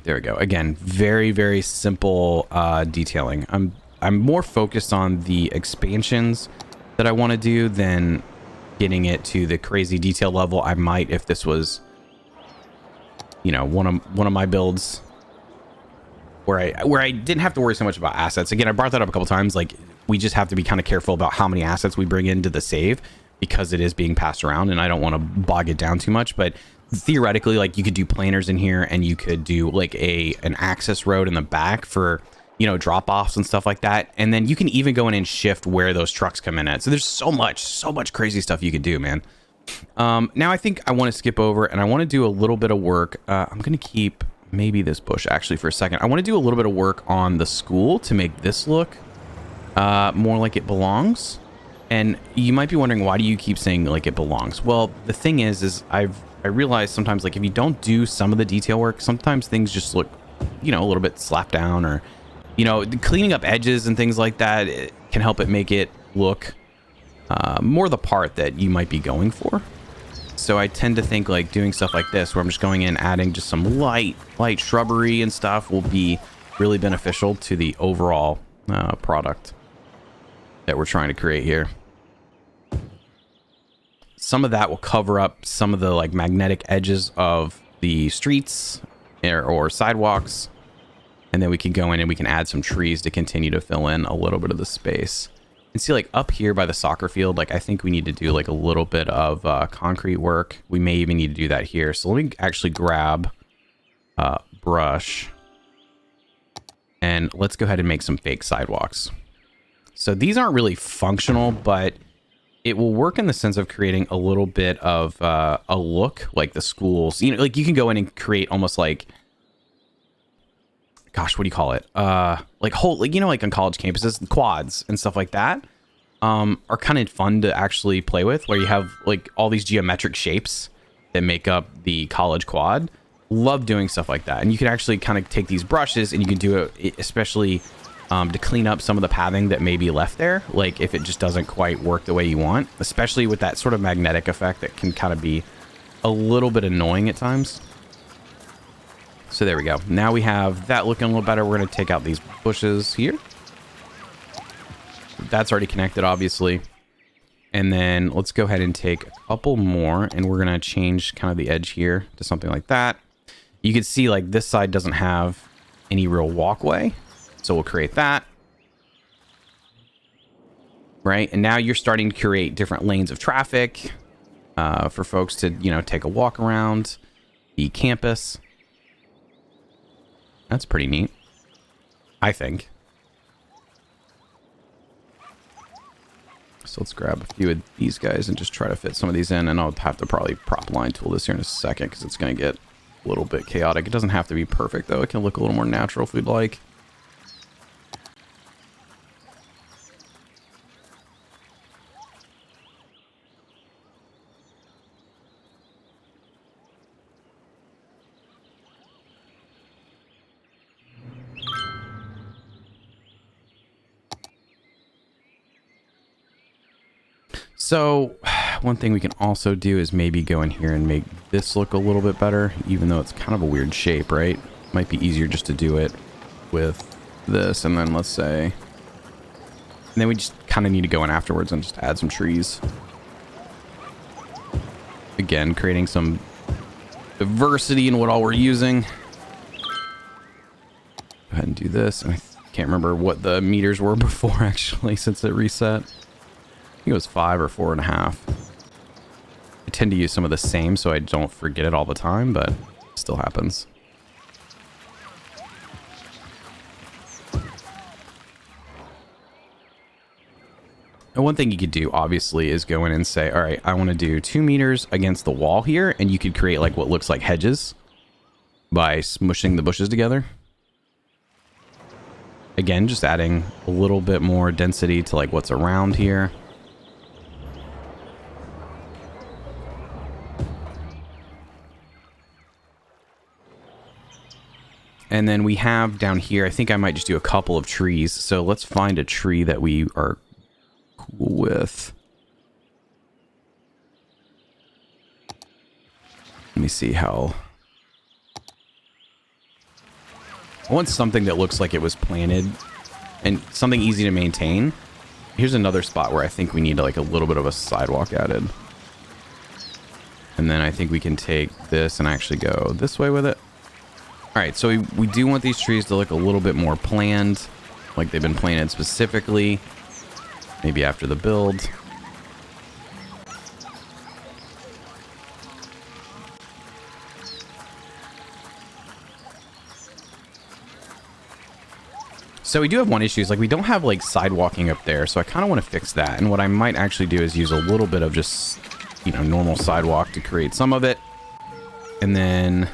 There we go. Again, very, very simple detailing. I'm more focused on the expansions that I want to do than getting it to the crazy detail level I might if this was you know, one of my builds where I didn't have to worry so much about assets. Again, I brought that up a couple times. Like, we just have to be kind of careful about how many assets we bring into the save because it is being passed around, and I don't want to bog it down too much. But theoretically, like, you could do planers in here, and you could do like an access road in the back for, you know, drop offs and stuff like that. And then you can even go in and shift where those trucks come in at. So there's so much crazy stuff you could do, man. Now I think I want to skip over and I want to do a little bit of work. I'm going to keep maybe this bush actually for a second. I want to do a little bit of work on the school to make this look more like it belongs. And you might be wondering, why do you keep saying like it belongs? Well, the thing is I realize sometimes, like, if you don't do some of the detail work, sometimes things just look, you know, a little bit slapped down, or, you know, cleaning up edges and things like that, it can help it make it look more the part that you might be going for. So I tend to think like doing stuff like this, where I'm just going in, adding just some light shrubbery and stuff, will be really beneficial to the overall product that we're trying to create here. Some of that will cover up some of the like magnetic edges of the streets or sidewalks. And then we can go in and we can add some trees to continue to fill in a little bit of the space. And see, like up here by the soccer field, like I think we need to do like a little bit of concrete work. We may even need to do that here. So let me actually grab brush and let's go ahead and make some fake sidewalks. So these aren't really functional, but it will work in the sense of creating a little bit of a look like the schools. You know, like you can go in and create almost like, gosh, what do you call it? Like whole, like, you know, like on college campuses, quads and stuff like that are kind of fun to actually play with, where you have like all these geometric shapes that make up the college quad. Love doing stuff like that. And you can actually kind of take these brushes and you can do it, especially to clean up some of the pathing that may be left there. Like if it just doesn't quite work the way you want, especially with that sort of magnetic effect that can kind of be a little bit annoying at times. So there we go. Now we have that looking a little better. We're going to take out these bushes here. That's already connected, obviously. And then let's go ahead and take a couple more, and we're going to change kind of the edge here to something like that. You can see like this side doesn't have any real walkway. So we'll create that. Right. And now you're starting to create different lanes of traffic for folks to, you know, take a walk around the campus. That's pretty neat, I think. So let's grab a few of these guys and just try to fit some of these in. And I'll have to probably prop line tool this here in a second because it's going to get a little bit chaotic. It doesn't have to be perfect, though. It can look a little more natural if we'd like. So one thing we can also do is maybe go in here and make this look a little bit better, even though it's kind of a weird shape, right? Might be easier just to do it with this. And then let's say, and then we just kind of need to go in afterwards and just add some trees. Again, creating some diversity in what all we're using. Go ahead and do this. And I can't remember what the meters were before, actually, since it reset. I think it was 5 or 4.5. I tend to use some of the same so I don't forget it all the time, but it still happens. And one thing you could do, obviously, is go in and say, all right, I want to do 2 meters against the wall here, and you could create like what looks like hedges by smushing the bushes together. Again, just adding a little bit more density to like what's around here. And then we have down here, I think I might just do a couple of trees. So let's find a tree that we are cool with. Let me see how... I want something that looks like it was planted and something easy to maintain. Here's another spot where I think we need like a little bit of a sidewalk added. And And then I think we can take this and actually go this way with it. All right, so we do want these trees to look a little bit more planned, like they've been planted specifically, maybe after the build. So we do have one issue, is like we don't have like sidewalking up there, so I kind of want to fix that. And what I might actually do is use a little bit of just, you know, normal sidewalk to create some of it. And then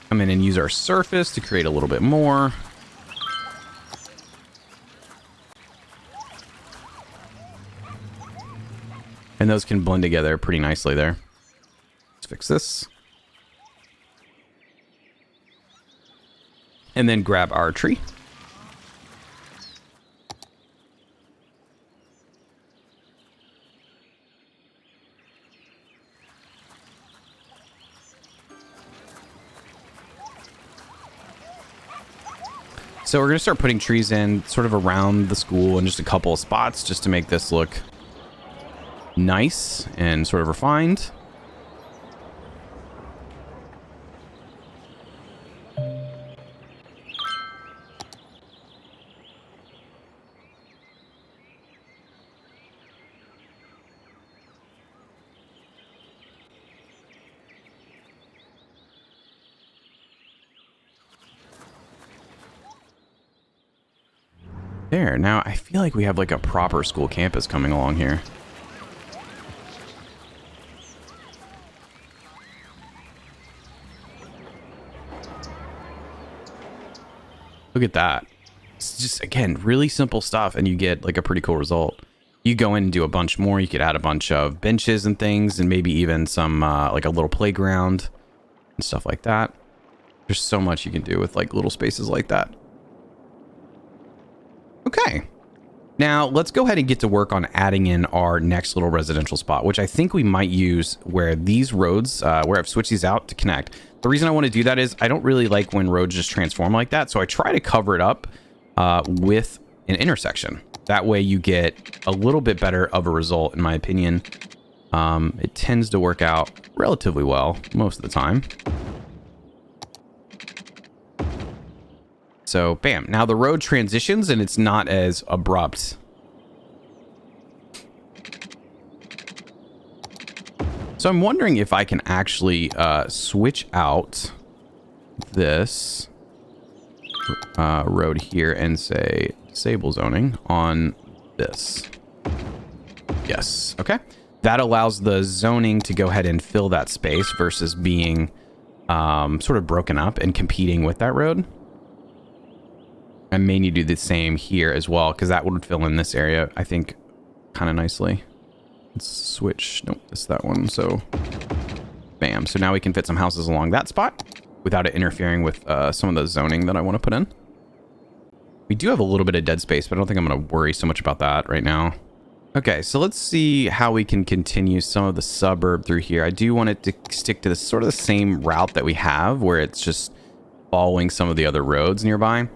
come in and use our surface to create a little bit more. And those can blend together pretty nicely there. Let's fix this. And then grab our tree. So we're going to start putting trees in sort of around the school in just a couple of spots just to make this look nice and sort of refined. There, now I feel like we have like a proper school campus coming along here. Look at that. It's just, again, really simple stuff and you get like a pretty cool result. You go in and do a bunch more. You could add a bunch of benches and things and maybe even some like a little playground and stuff like that. There's so much you can do with like little spaces like that. Okay, now let's go ahead and get to work on adding in our next little residential spot, which I think we might use where these roads, where I've switched these out to connect. The reason I want to do that is I don't really like when roads just transform like that. So I try to cover it up with an intersection. That way you get a little bit better of a result, in my opinion. It tends to work out relatively well most of the time. So, bam. Now the road transitions and it's not as abrupt. So I'm wondering if I can actually switch out this road here and say disable zoning on this. Yes. Okay. That allows the zoning to go ahead and fill that space versus being sort of broken up and competing with that road. I may need to do the same here as well, because that would fill in this area, I think, kind of nicely. Let's switch. Nope, it's that one. So, bam. So now we can fit some houses along that spot without it interfering with some of the zoning that I want to put in. We do have a little bit of dead space, but I don't think I'm going to worry so much about that right now. Okay, so let's see how we can continue some of the suburb through here. I do want it to stick to the sort of the same route that we have, where it's just following some of the other roads nearby.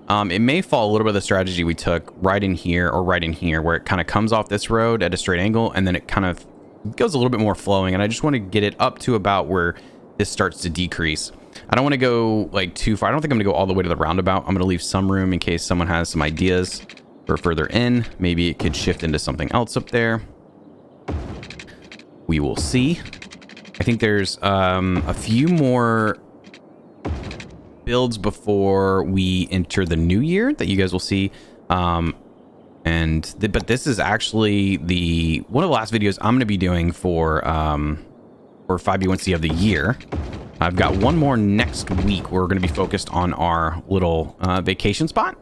It may follow a little bit of the strategy we took right in here or right in here, where it kind of comes off this road at a straight angle and then it kind of goes a little bit more flowing. And I just want to get it up to about where this starts to decrease. I don't want to go like too far. I don't think I'm going to go all the way to the roundabout. I'm going to leave some room in case someone has some ideas for further in. Maybe it could shift into something else up there. We will see. I think there's a few more builds before we enter the new year that you guys will see. But this is actually one of the last videos I'm going to be doing for 5B1C of the year. I've got one more next week where we're going to be focused on our little vacation spot.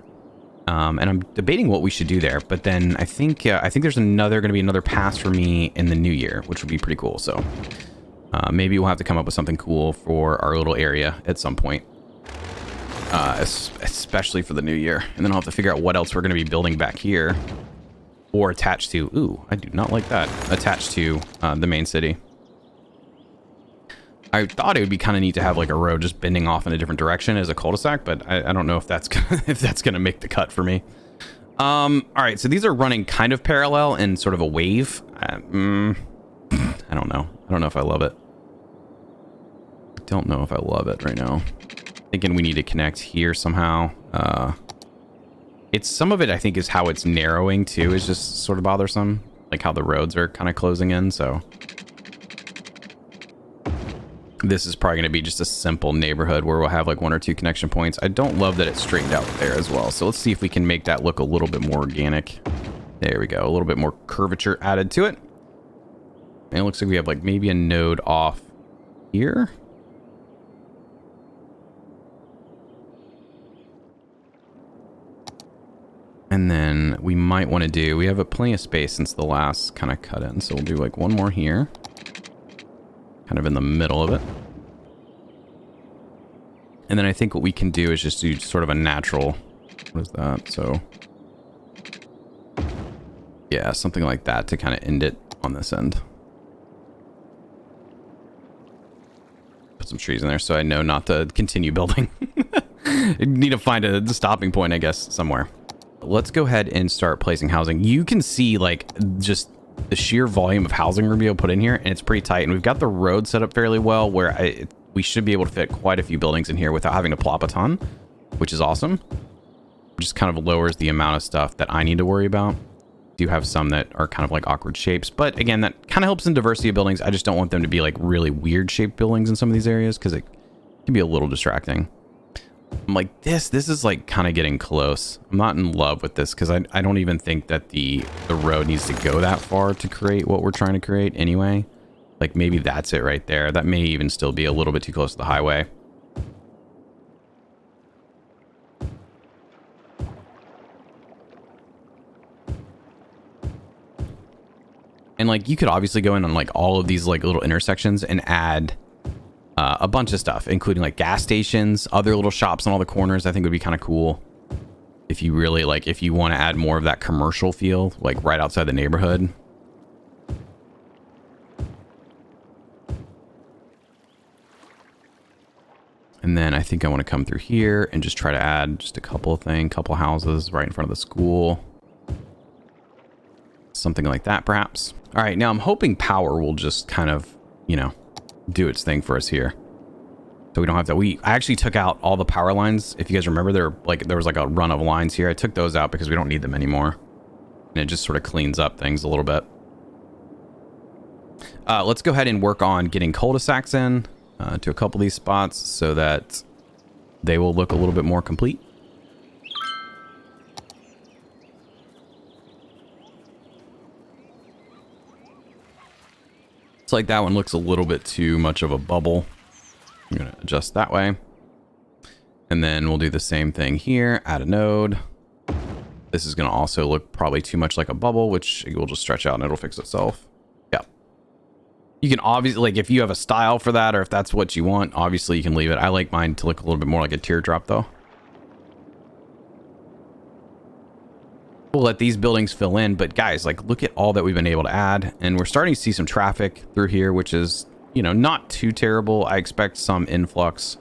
And I'm debating what we should do there. But then I think there's going to be another pass for me in the new year, which would be pretty cool. So maybe we'll have to come up with something cool for our little area at some point. Especially for the new year. And then I'll have to figure out what else we're going to be building back here. Or attached to... Ooh, I do not like that. Attached to the main city. I thought it would be kind of neat to have like a road just bending off in a different direction as a cul-de-sac, but I don't know if that's gonna make the cut for me. All right, so these are running kind of parallel in sort of a wave. I don't know. I don't know if I love it. I don't know if I love it right now. Thinking we need to connect here somehow. It's some of it, I think, is how it's narrowing too, is just sort of bothersome. Like how the roads are kind of closing in, so. This is probably going to be just a simple neighborhood where we'll have like 1 or 2 connection points. I don't love that it's straightened out there as well. So let's see if we can make that look a little bit more organic. There we go. A little bit more curvature added to it. And it looks like we have like maybe a node off here. And then we might want to do, we have a plenty of space since the last kind of cut in. So we'll do like one more here. Kind of in the middle of it. And then I think what we can do is just do sort of a natural, what is that? So yeah, something like that to kind of end it on this end. Put some trees in there so I know not to continue building. I need to find a stopping point, I guess, somewhere. Let's go ahead and start placing housing. You can see like just the sheer volume of housing we're gonna be able to put in here, and it's pretty tight. And we've got the road set up fairly well where we should be able to fit quite a few buildings in here without having to plop a ton, which is awesome. Just kind of lowers the amount of stuff that I need to worry about. Do have some that are kind of like awkward shapes, but again, that kind of helps in diversity of buildings. I just don't want them to be like really weird shaped buildings in some of these areas because it can be a little distracting. I'm like, this is like kind of getting close. I'm not in love with this because I don't even think that the road needs to go that far to create what we're trying to create anyway. Like maybe that's it right there. That may even still be a little bit too close to the highway. And like you could obviously go in on like all of these like little intersections and add a bunch of stuff, including like gas stations, other little shops on all the corners. I think would be kind of cool if you really like, if you want to add more of that commercial feel, like right outside the neighborhood. And then I think I want to come through here and just try to add just a couple houses right in front of the school. Something like that, perhaps. All right, now I'm hoping power will just kind of, you know, do its thing for us here. So we don't have to, I actually took out all the power lines. If you guys remember, there was like a run of lines here. I took those out because we don't need them anymore. And it just sort of cleans up things a little bit. Let's go ahead and work on getting cul-de-sacs in to a couple of these spots so that they will look a little bit more complete. It's like that one looks a little bit too much of a bubble. I'm going to adjust that way. And then we'll do the same thing here. Add a node. This is going to also look probably too much like a bubble, which will just stretch out and it'll fix itself. Yeah. You can obviously, like if you have a style for that or if that's what you want, obviously you can leave it. I like mine to look a little bit more like a teardrop though. We'll let these buildings fill in, but guys, like look at all that we've been able to add, and we're starting to see some traffic through here, which is, you know, not too terrible. I expect some influx,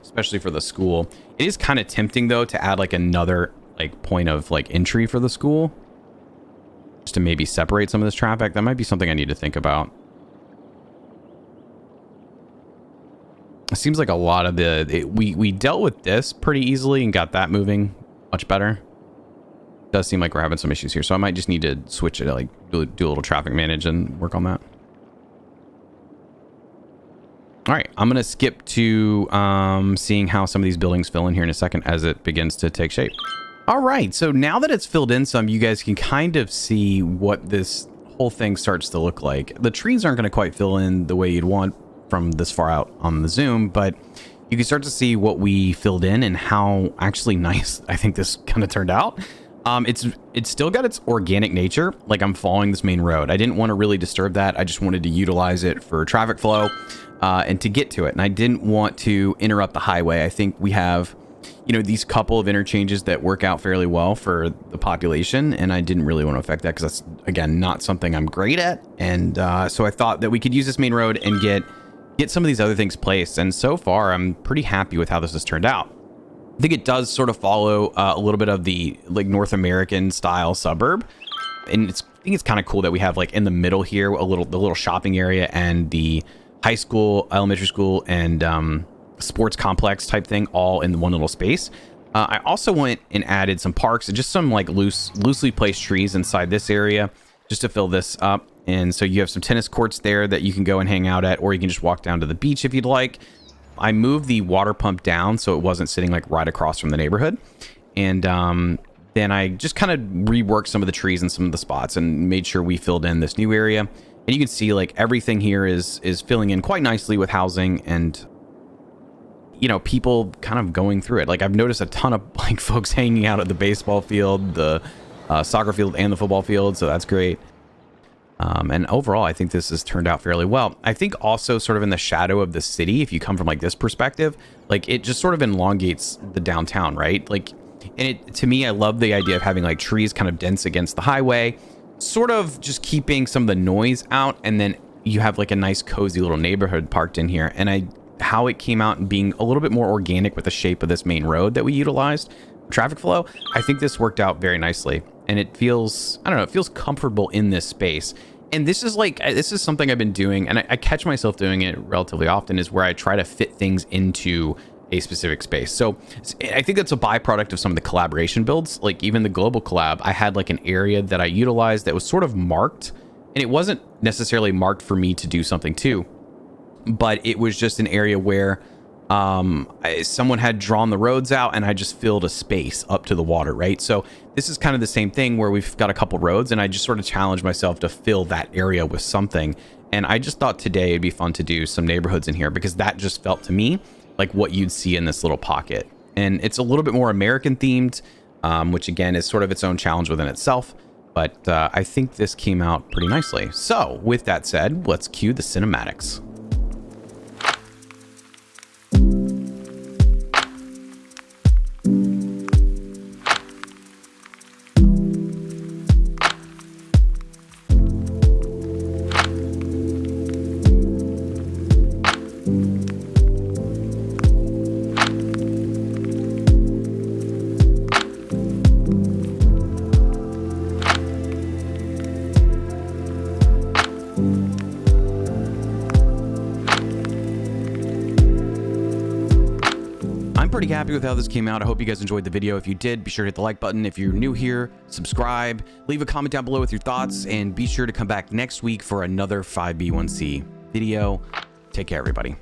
especially for the school. It is kind of tempting though to add like another like point of like entry for the school, just to maybe separate some of this traffic. That might be something I need to think about. It seems like a lot of we dealt with this pretty easily and got that moving much better. Does seem like we're having some issues here, so I might just need to switch it, like do a little traffic manage and work on that. All right, I'm gonna skip to seeing how some of these buildings fill in here in a second as it begins to take shape. All right, so now that it's filled in some, you guys can kind of see what this whole thing starts to look like. The trees aren't gonna quite fill in the way you'd want from this far out on the zoom, but you can start to see what we filled in and how actually nice I think this kind of turned out. It's still got its organic nature. Like I'm following this main road. I didn't want to really disturb that. I just wanted to utilize it for traffic flow and to get to it. And I didn't want to interrupt the highway. I think we have, you know, these couple of interchanges that work out fairly well for the population. And I didn't really want to affect that because that's, again, not something I'm great at. And so I thought that we could use this main road and get some of these other things placed. And so far, I'm pretty happy with how this has turned out. I think it does sort of follow a little bit of the like North American style suburb, and it's think it's kind of cool that we have like in the middle here the little shopping area and the high school, elementary school, and sports complex type thing all in one little space. I also went and added some parks and just some like loosely placed trees inside this area just to fill this up. And so you have some tennis courts there that you can go and hang out at, or you can just walk down to the beach if you'd like. I moved the water pump down so it wasn't sitting like right across from the neighborhood. And then I just kind of reworked some of the trees in some of the spots and made sure we filled in this new area. And you can see like everything here is filling in quite nicely with housing and, you know, people kind of going through it. Like I've noticed a ton of like folks hanging out at the baseball field, the soccer field, and the football field. So that's great. And overall, I think this has turned out fairly well. I think also sort of in the shadow of the city, if you come from like this perspective, like it just sort of elongates the downtown, right? Like, and to me, I love the idea of having like trees kind of dense against the highway, sort of just keeping some of the noise out. And then you have like a nice cozy little neighborhood parked in here. And how it came out and being a little bit more organic with the shape of this main road that we utilized, traffic flow, I think this worked out very nicely. And it feels, I don't know, it feels comfortable in this space. And this is something I've been doing, and I catch myself doing it relatively often, is where I try to fit things into a specific space. So I think that's a byproduct of some of the collaboration builds. Like even the global collab, I had like an area that I utilized that was sort of marked, and it wasn't necessarily marked for me to do something too, but it was just an area where someone had drawn the roads out and I just filled a space up to the water, right? So this is kind of the same thing where we've got a couple roads and I just sort of challenged myself to fill that area with something. And I just thought today it'd be fun to do some neighborhoods in here because that just felt to me like what you'd see in this little pocket. And it's a little bit more American themed, which again is sort of its own challenge within itself. But I think this came out pretty nicely. So with that said, let's cue the cinematics. Pretty happy with how this came out. I hope you guys enjoyed the video. If you did, be sure to hit the like button. If you're new here, subscribe, leave a comment down below with your thoughts, and be sure to come back next week for another 5B1C video. Take care, everybody.